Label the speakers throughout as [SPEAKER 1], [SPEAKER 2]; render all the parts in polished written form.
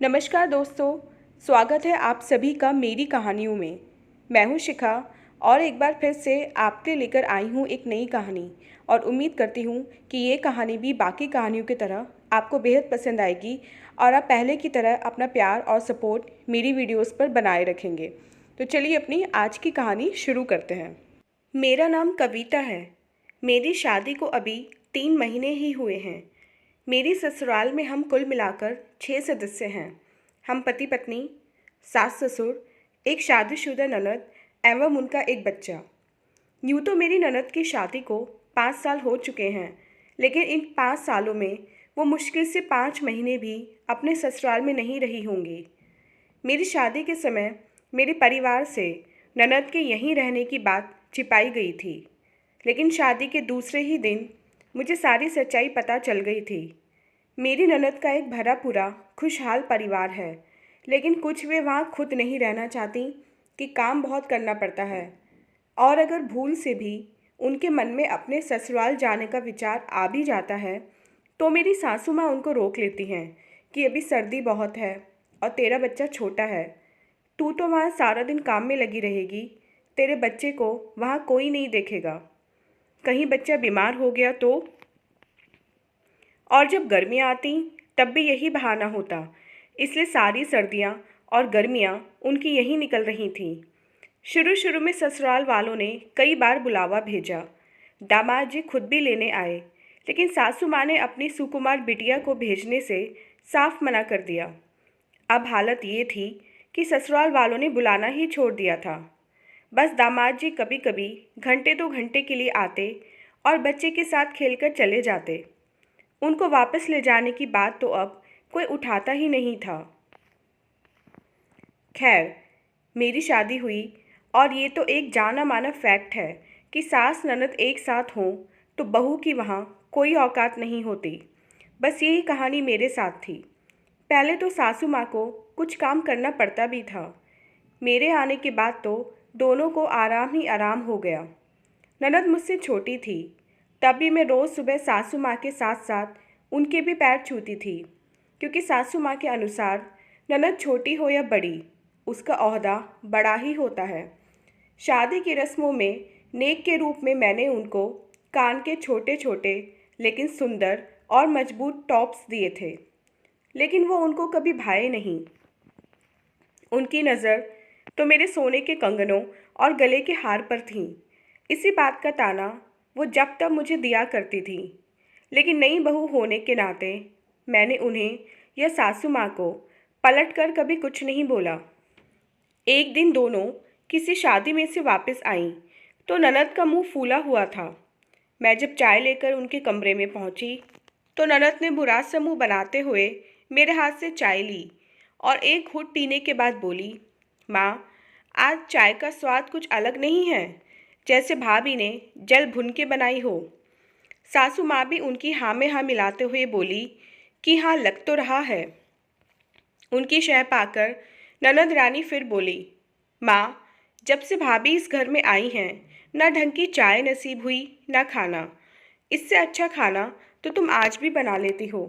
[SPEAKER 1] नमस्कार दोस्तों। स्वागत है आप सभी का मेरी कहानियों में। मैं हूं शिखा और एक बार फिर से आपके लेकर आई हूं एक नई कहानी और उम्मीद करती हूं कि ये कहानी भी बाकी कहानियों की तरह आपको बेहद पसंद आएगी और आप पहले की तरह अपना प्यार और सपोर्ट मेरी वीडियोस पर बनाए रखेंगे। तो चलिए अपनी आज की कहानी शुरू करते हैं। मेरा नाम कविता है। मेरी शादी को अभी 3 महीने ही हुए हैं। मेरी ससुराल में हम कुल मिलाकर 6 सदस्य हैं। हम पति पत्नी, सास ससुर, एक शादीशुदा ननद एवं उनका एक बच्चा। यूँ तो मेरी ननद की शादी को 5 साल हो चुके हैं, लेकिन इन 5 सालों में वो मुश्किल से 5 महीने भी अपने ससुराल में नहीं रही होंगी। मेरी शादी के समय मेरे परिवार से ननद के यहीं रहने की बात छिपाई गई थी, लेकिन शादी के दूसरे ही दिन मुझे सारी सच्चाई पता चल गई थी। मेरी ननद का एक भरा पूरा खुशहाल परिवार है, लेकिन कुछ वे वहाँ खुद नहीं रहना चाहती कि काम बहुत करना पड़ता है और अगर भूल से भी उनके मन में अपने ससुराल जाने का विचार आ भी जाता है तो मेरी सासू माँ उनको रोक लेती हैं कि अभी सर्दी बहुत है और तेरा बच्चा छोटा है, तू तो वहाँ सारा दिन काम में लगी रहेगी, तेरे बच्चे को वहाँ कोई नहीं देखेगा, कहीं बच्चा बीमार हो गया तो। और जब गर्मियाँ आती तब भी यही बहाना होता, इसलिए सारी सर्दियाँ और गर्मियाँ उनकी यहीं निकल रही थीं। शुरू शुरू में ससुराल वालों ने कई बार बुलावा भेजा, दामाद जी खुद भी लेने आए, लेकिन सासू माँ ने अपनी सुकुमार बिटिया को भेजने से साफ मना कर दिया। अब हालत ये थी कि ससुराल वालों ने बुलाना ही छोड़ दिया था। बस दामाद जी कभी कभी घंटे 2 घंटे के लिए आते और बच्चे के साथ खेलकर चले जाते। उनको वापस ले जाने की बात तो अब कोई उठाता ही नहीं था। खैर, मेरी शादी हुई और ये तो एक जाना माना फैक्ट है कि सास ननद एक साथ हों तो बहू की वहाँ कोई औकात नहीं होती। बस यही कहानी मेरे साथ थी। पहले तो सासू माँ को कुछ काम करना पड़ता भी था। मेरे आने के बाद तो दोनों को आराम ही आराम हो गया। ननद मुझसे छोटी थी, तब भी मैं रोज़ सुबह सासू माँ के साथ साथ उनके भी पैर छूती थी, क्योंकि सासू माँ के अनुसार ननद छोटी हो या बड़ी, उसका ओहदा बड़ा ही होता है। शादी की रस्मों में नेक के रूप में मैंने उनको कान के छोटे छोटे लेकिन सुंदर और मजबूत टॉप्स दिए थे, लेकिन वो उनको कभी भाए नहीं। उनकी नज़र तो मेरे सोने के कंगनों और गले के हार पर थी। इसी बात का ताना वो जब तब मुझे दिया करती थी, लेकिन नई बहू होने के नाते मैंने उन्हें या सासू माँ को पलट कर कभी कुछ नहीं बोला। एक दिन दोनों किसी शादी में से वापस आईं तो ननद का मुंह फूला हुआ था। मैं जब चाय लेकर उनके कमरे में पहुंची तो ननद ने बुरा सा मुंह बनाते हुए मेरे हाथ से चाय ली और एक घूंट पीने के बाद बोली, माँ, आज चाय का स्वाद कुछ अलग नहीं है, जैसे भाभी ने जल भुन के बनाई हो। सासू माँ भी उनकी हाँ में हाँ मिलाते हुए बोली कि हाँ, लग तो रहा है। उनकी शह पाकर ननद रानी फिर बोली, माँ, जब से भाभी इस घर में आई हैं, ना ढंग की चाय नसीब हुई ना खाना। इससे अच्छा खाना तो तुम आज भी बना लेती हो।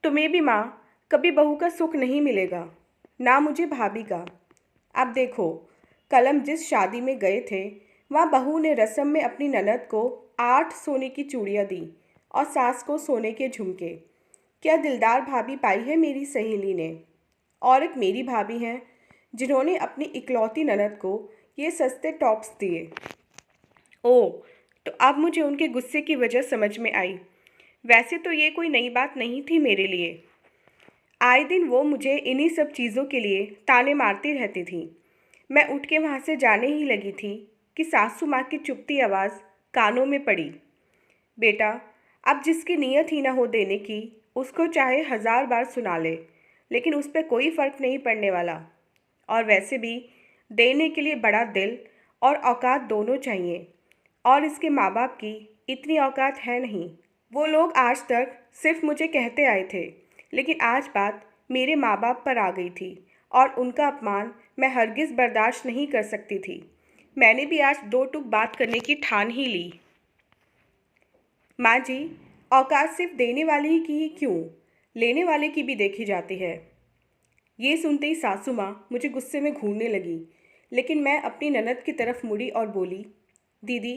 [SPEAKER 1] तुम्हें भी माँ कभी बहू का सुख नहीं मिलेगा, ना मुझे भाभी का। अब देखो, कल हम जिस शादी में गए थे वहाँ बहू ने रस्म में अपनी ननद को 8 सोने की चूड़ियाँ दी और सास को सोने के झुमके। क्या दिलदार भाभी पाई है मेरी सहेली ने। और एक मेरी भाभी हैं जिन्होंने अपनी इकलौती ननद को ये सस्ते टॉप्स दिए। ओह, तो अब मुझे उनके गुस्से की वजह समझ में आई। वैसे तो ये कोई नई बात नहीं थी मेरे लिए। आए दिन वो मुझे इन्हीं सब चीज़ों के लिए ताने मारती रहती थी। मैं उठ के वहाँ से जाने ही लगी थी कि सासू माँ की चुभती आवाज़ कानों में पड़ी, बेटा, अब जिसकी नीयत ही ना हो देने की, उसको चाहे 1000 बार सुना ले, लेकिन उस पर कोई फ़र्क नहीं पड़ने वाला। और वैसे भी देने के लिए बड़ा दिल और औकात दोनों चाहिए, और इसके माँ बाप की इतनी औकात है नहीं। वो लोग आज तक सिर्फ मुझे कहते आए थे, लेकिन आज बात मेरे माँ बाप पर आ गई थी और उनका अपमान मैं हरगिज़ बर्दाश्त नहीं कर सकती थी। मैंने भी आज 2 टूक बात करने की ठान ही ली। माँ जी, औकात सिर्फ देने वाले की ही क्यों, लेने वाले की भी देखी जाती है। ये सुनते ही सासू माँ मुझे गुस्से में घूरने लगी, लेकिन मैं अपनी ननद की तरफ मुड़ी और बोली, दीदी,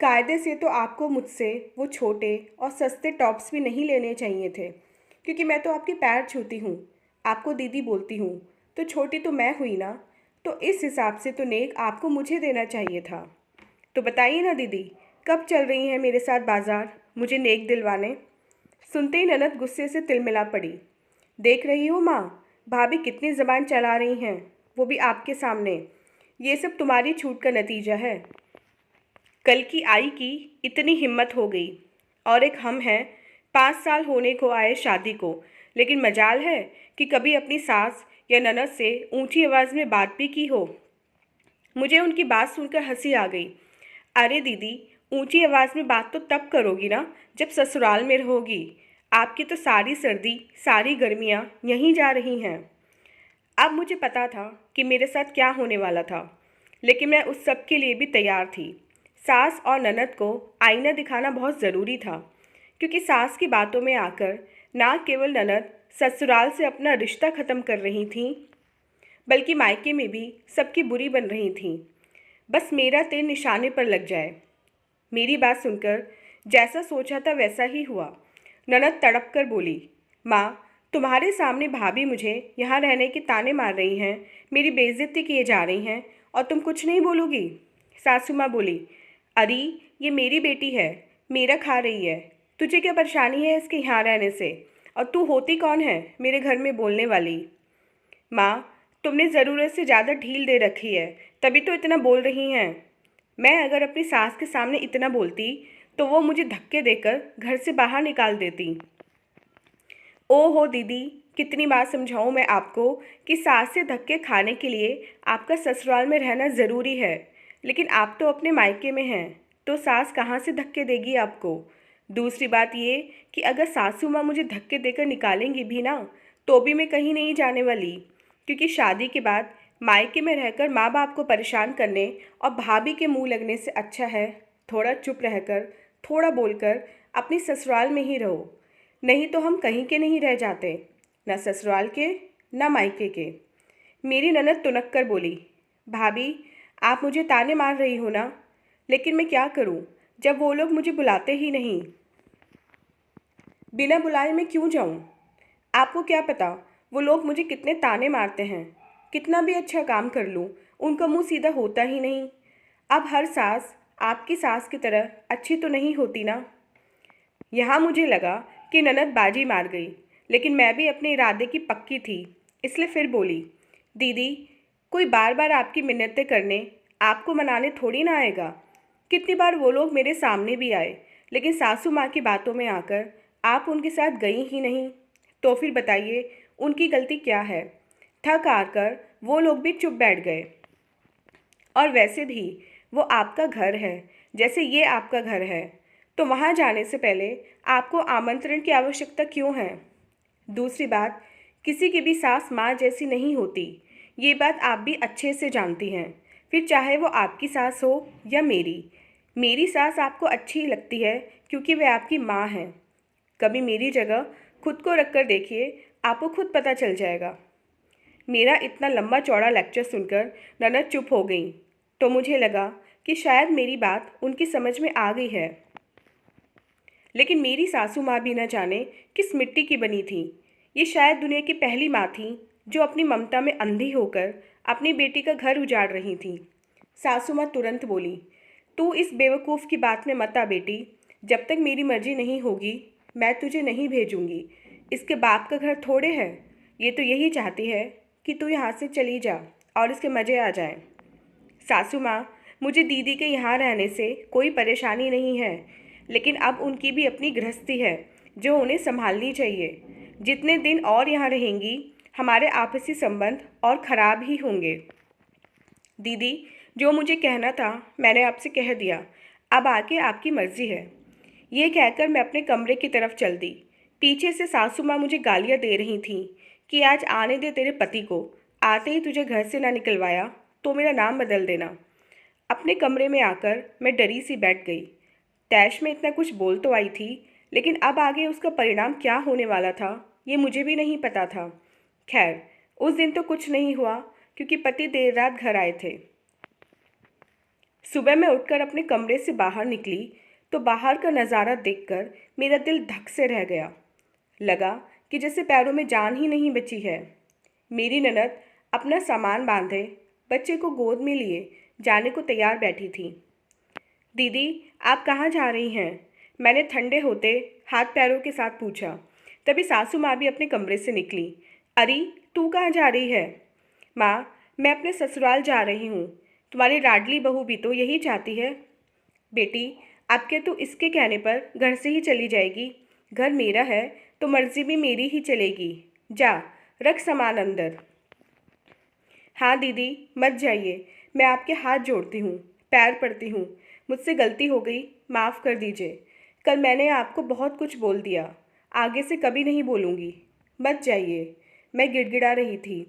[SPEAKER 1] कायदे से तो आपको मुझसे वो छोटे और सस्ते टॉप्स भी नहीं लेने चाहिए थे, क्योंकि मैं तो आपके पैर छूती हूँ, आपको दीदी बोलती हूँ, तो छोटी तो मैं हुई ना। तो इस हिसाब से तो नेक आपको मुझे देना चाहिए था। तो बताइए ना दीदी, कब चल रही हैं मेरे साथ बाजार मुझे नेक दिलवाने। सुनते ही ननद गुस्से से तिलमिला पड़ी। देख रही हो माँ, भाभी कितनी ज़बान चला रही हैं, वो भी आपके सामने। ये सब तुम्हारी छूट का नतीजा है। कल की आई की इतनी हिम्मत हो गई, और एक हम हैं 5 साल होने को आए शादी को, लेकिन मजाल है कि कभी अपनी सास या ननद से ऊंची आवाज़ में बात भी की हो। मुझे उनकी बात सुनकर हंसी आ गई। अरे दीदी, ऊंची आवाज़ में बात तो तब करोगी ना जब ससुराल में रहोगी। आपकी तो सारी सर्दी सारी गर्मियाँ यहीं जा रही हैं। अब मुझे पता था कि मेरे साथ क्या होने वाला था, लेकिन मैं उस सब के लिए भी तैयार थी। सास और ननद को आईना दिखाना बहुत ज़रूरी था, क्योंकि सास की बातों में आकर ना केवल ननद ससुराल से अपना रिश्ता ख़त्म कर रही थी, बल्कि मायके में भी सबकी बुरी बन रही थी। बस मेरा तीर निशाने पर लग जाए। मेरी बात सुनकर जैसा सोचा था वैसा ही हुआ। ननद तड़प कर बोली, माँ, तुम्हारे सामने भाभी मुझे यहाँ रहने के ताने मार रही हैं, मेरी बेइज्जती किए जा रही हैं, और तुम कुछ नहीं बोलोगी। सासू माँ बोली, अरे ये मेरी बेटी है, मेरा खा रही है, तुझे क्या परेशानी है इसके यहाँ रहने से, और तू होती कौन है मेरे घर में बोलने वाली। माँ, तुमने ज़रूरत से ज़्यादा ढील दे रखी है, तभी तो इतना बोल रही हैं। मैं अगर अपनी सास के सामने इतना बोलती तो वो मुझे धक्के देकर घर से बाहर निकाल देती। ओहो दीदी, कितनी बार समझाऊं मैं आपको कि सास से धक्के खाने के लिए आपका ससुराल में रहना ज़रूरी है, लेकिन आप तो अपने मायके में हैं, तो सास कहाँ से धक्के देगी आपको। दूसरी बात ये कि अगर सासू माँ मुझे धक्के देकर निकालेंगी भी ना, तो भी मैं कहीं नहीं जाने वाली, क्योंकि शादी के बाद मायके में रहकर माँ बाप को परेशान करने और भाभी के मुंह लगने से अच्छा है थोड़ा चुप रहकर, थोड़ा बोलकर अपनी ससुराल में ही रहो। नहीं तो हम कहीं के नहीं रह जाते, न ससुराल के न मायके के। मेरी ननद तुनक कर बोली, भाभी, आप मुझे ताने मार रही हो ना, लेकिन मैं क्या करूं जब वो लोग मुझे बुलाते ही नहीं। बिना बुलाए मैं क्यों जाऊं? आपको क्या पता वो लोग मुझे कितने ताने मारते हैं। कितना भी अच्छा काम कर लूं, उनका मुंह सीधा होता ही नहीं। अब हर सास आपकी सास की तरह अच्छी तो नहीं होती ना। यहाँ मुझे लगा कि ननद बाजी मार गई, लेकिन मैं भी अपने इरादे की पक्की थी, इसलिए फिर बोली, दीदी, कोई बार बार आपकी मिन्नतें करने, आपको मनाने थोड़ी ना आएगा। कितनी बार वो लोग मेरे सामने भी आए, लेकिन सासू माँ की बातों में आकर आप उनके साथ गई ही नहीं। तो फिर बताइए, उनकी गलती क्या है। थक आकर वो लोग भी चुप बैठ गए। और वैसे भी वो आपका घर है, जैसे ये आपका घर है, तो वहाँ जाने से पहले आपको आमंत्रण की आवश्यकता क्यों है। दूसरी बात, किसी की भी सास माँ जैसी नहीं होती, ये बात आप भी अच्छे से जानती हैं। फिर चाहे वो आपकी सास हो या मेरी। मेरी सास आपको अच्छी लगती है क्योंकि वह आपकी माँ है। कभी मेरी जगह खुद को रख कर देखिए, आपको खुद पता चल जाएगा। मेरा इतना लंबा चौड़ा लेक्चर सुनकर ननद चुप हो गई, तो मुझे लगा कि शायद मेरी बात उनकी समझ में आ गई है। लेकिन मेरी सासू माँ भी न जाने किस मिट्टी की बनी थी। ये शायद दुनिया की पहली माँ थी जो अपनी ममता में अंधी होकर अपनी बेटी का घर उजाड़ रही थी। सासू माँ तुरंत बोली, तू इस बेवकूफ़ की बात में मत आ बेटी। जब तक मेरी मर्जी नहीं होगी मैं तुझे नहीं भेजूंगी। इसके बाप का घर थोड़े है। ये तो यही चाहती है कि तू यहाँ से चली जा और इसके मज़े आ जाएं। सासू माँ, मुझे दीदी के यहाँ रहने से कोई परेशानी नहीं है, लेकिन अब उनकी भी अपनी गृहस्थी है जो उन्हें संभालनी चाहिए। जितने दिन और यहाँ रहेंगी हमारे आपसी संबंध और ख़राब ही होंगे। दीदी, जो मुझे कहना था मैंने आपसे कह दिया, अब आके आपकी मर्ज़ी है। ये कहकर मैं अपने कमरे की तरफ चल दी। पीछे से सासू माँ मुझे गालियाँ दे रही थीं कि आज आने दे तेरे पति को, आते ही तुझे घर से ना निकलवाया तो मेरा नाम बदल देना। अपने कमरे में आकर मैं डरी सी बैठ गई। तैश में इतना कुछ बोल तो आई थी, लेकिन अब आगे उसका परिणाम क्या होने वाला था ये मुझे भी नहीं पता था। खैर, उस दिन तो कुछ नहीं हुआ क्योंकि पति देर रात घर आए थे। सुबह मैं उठकर अपने कमरे से बाहर निकली तो बाहर का नज़ारा देखकर मेरा दिल धक से रह गया। लगा कि जैसे पैरों में जान ही नहीं बची है। मेरी ननद अपना सामान बांधे बच्चे को गोद में लिए जाने को तैयार बैठी थी। दीदी, आप कहाँ जा रही हैं? मैंने ठंडे होते हाथ पैरों के साथ पूछा। तभी सासू माँ भी अपने कमरे से निकली। अरे, तू कहाँ जा रही है? माँ, मैं अपने ससुराल जा रही हूँ। तुम्हारी लाडली बहू भी तो यही चाहती है। बेटी, आपके तो इसके कहने पर घर से ही चली जाएगी। घर मेरा है तो मर्जी भी मेरी ही चलेगी। जा, रख सामान अंदर। हाँ दीदी, मत जाइए। मैं आपके हाथ जोड़ती हूँ, पैर पड़ती हूँ। मुझसे गलती हो गई, माफ़ कर दीजिए। कल मैंने आपको बहुत कुछ बोल दिया, आगे से कभी नहीं बोलूँगी। मत जाइए। मैं गिड़गिड़ा रही थी।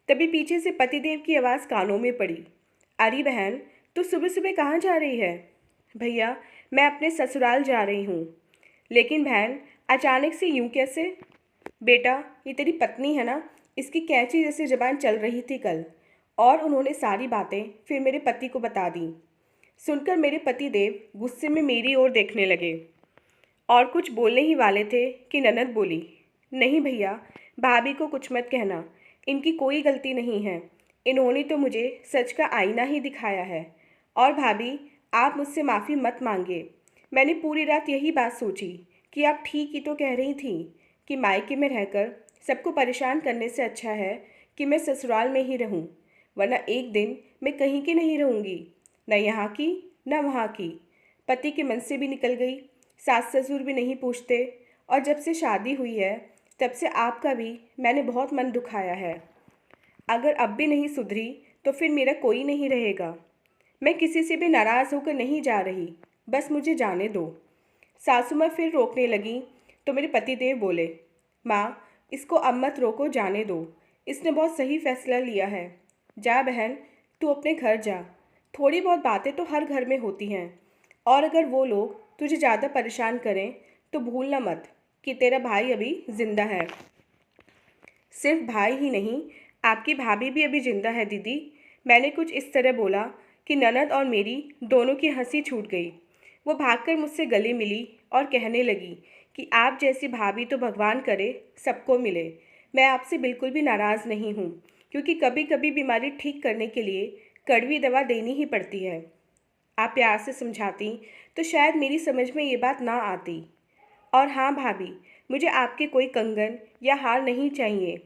[SPEAKER 1] तभी पीछे से पतिदेव की आवाज़ कानों में पड़ी। अरे बहन, तू सुबह सुबह कहाँ जा रही है? भैया, मैं अपने ससुराल जा रही हूँ। लेकिन बहन, अचानक से यूँ कैसे? बेटा, ये तेरी पत्नी है ना, इसकी कैंची जैसी ज़बान चल रही थी कल। और उन्होंने सारी बातें फिर मेरे पति को बता दी। सुनकर मेरे पति देव गुस्से में मेरी ओर देखने लगे और कुछ बोलने ही वाले थे कि ननद बोली, नहीं भैया, भाभी को कुछ मत कहना। इनकी कोई गलती नहीं है। इन्होंने तो मुझे सच का आईना ही दिखाया है। और भाभी, आप मुझसे माफ़ी मत मांगिए। मैंने पूरी रात यही बात सोची कि आप ठीक ही तो कह रही थी कि मायके में रहकर सबको परेशान करने से अच्छा है कि मैं ससुराल में ही रहूं, वरना एक दिन मैं कहीं की नहीं रहूंगी, न यहाँ की न वहाँ की। पति के मन से भी निकल गई, सास ससुर भी नहीं पूछते। और जब से शादी हुई है तब से आपका भी मैंने बहुत मन दुखाया है। अगर अब भी नहीं सुधरी तो फिर मेरा कोई नहीं रहेगा। मैं किसी से भी नाराज़ होकर नहीं जा रही, बस मुझे जाने दो। सासू माँ फिर रोकने लगी तो मेरे पतिदेव बोले, माँ, इसको अब मत रोको, जाने दो। इसने बहुत सही फैसला लिया है। जा बहन, तू अपने घर जा। थोड़ी बहुत बातें तो हर घर में होती हैं, और अगर वो लोग तुझे ज़्यादा परेशान करें तो भूलना मत कि तेरा भाई अभी ज़िंदा है। सिर्फ भाई ही नहीं, आपकी भाभी भी अभी जिंदा है दीदी। मैंने कुछ इस तरह बोला कि ननद और मेरी दोनों की हंसी छूट गई। वो भागकर मुझसे गले मिली और कहने लगी कि आप जैसी भाभी तो भगवान करे सबको मिले। मैं आपसे बिल्कुल भी नाराज़ नहीं हूँ, क्योंकि कभी कभी बीमारी ठीक करने के लिए कड़वी दवा देनी ही पड़ती है। आप प्यार से समझाती तो शायद मेरी समझ में ये बात ना आती। और हाँ भाभी, मुझे आपके कोई कंगन या हार नहीं चाहिए।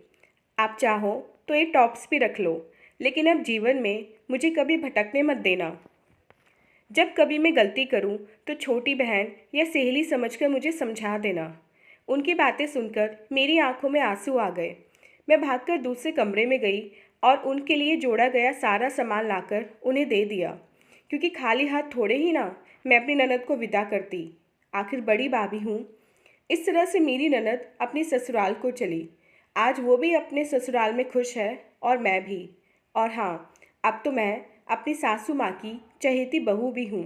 [SPEAKER 1] आप चाहो तो ये टॉप्स भी रख लो, लेकिन अब जीवन में मुझे कभी भटकने मत देना। जब कभी मैं गलती करूं तो छोटी बहन या सहेली समझकर मुझे समझा देना। उनकी बातें सुनकर मेरी आंखों में आंसू आ गए। मैं भागकर दूसरे कमरे में गई और उनके लिए जोड़ा गया सारा सामान लाकर उन्हें दे दिया, क्योंकि खाली हाथ थोड़े ही ना मैं अपनी ननद को विदा करती। आखिर बड़ी भाभी हूँ। इस तरह से मेरी ननद अपनी ससुराल को चली। आज वो भी अपने ससुराल में खुश है और मैं भी। और हाँ, अब तो मैं अपनी सासू माँ की चहेती बहू भी हूँ।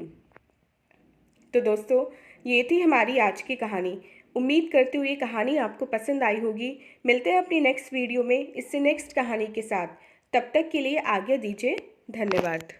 [SPEAKER 1] तो दोस्तों, ये थी हमारी आज की कहानी। उम्मीद करती हूँ ये कहानी आपको पसंद आई होगी। मिलते हैं अपनी नेक्स्ट वीडियो में इससे नेक्स्ट कहानी के साथ। तब तक के लिए आज्ञा दीजिए। धन्यवाद।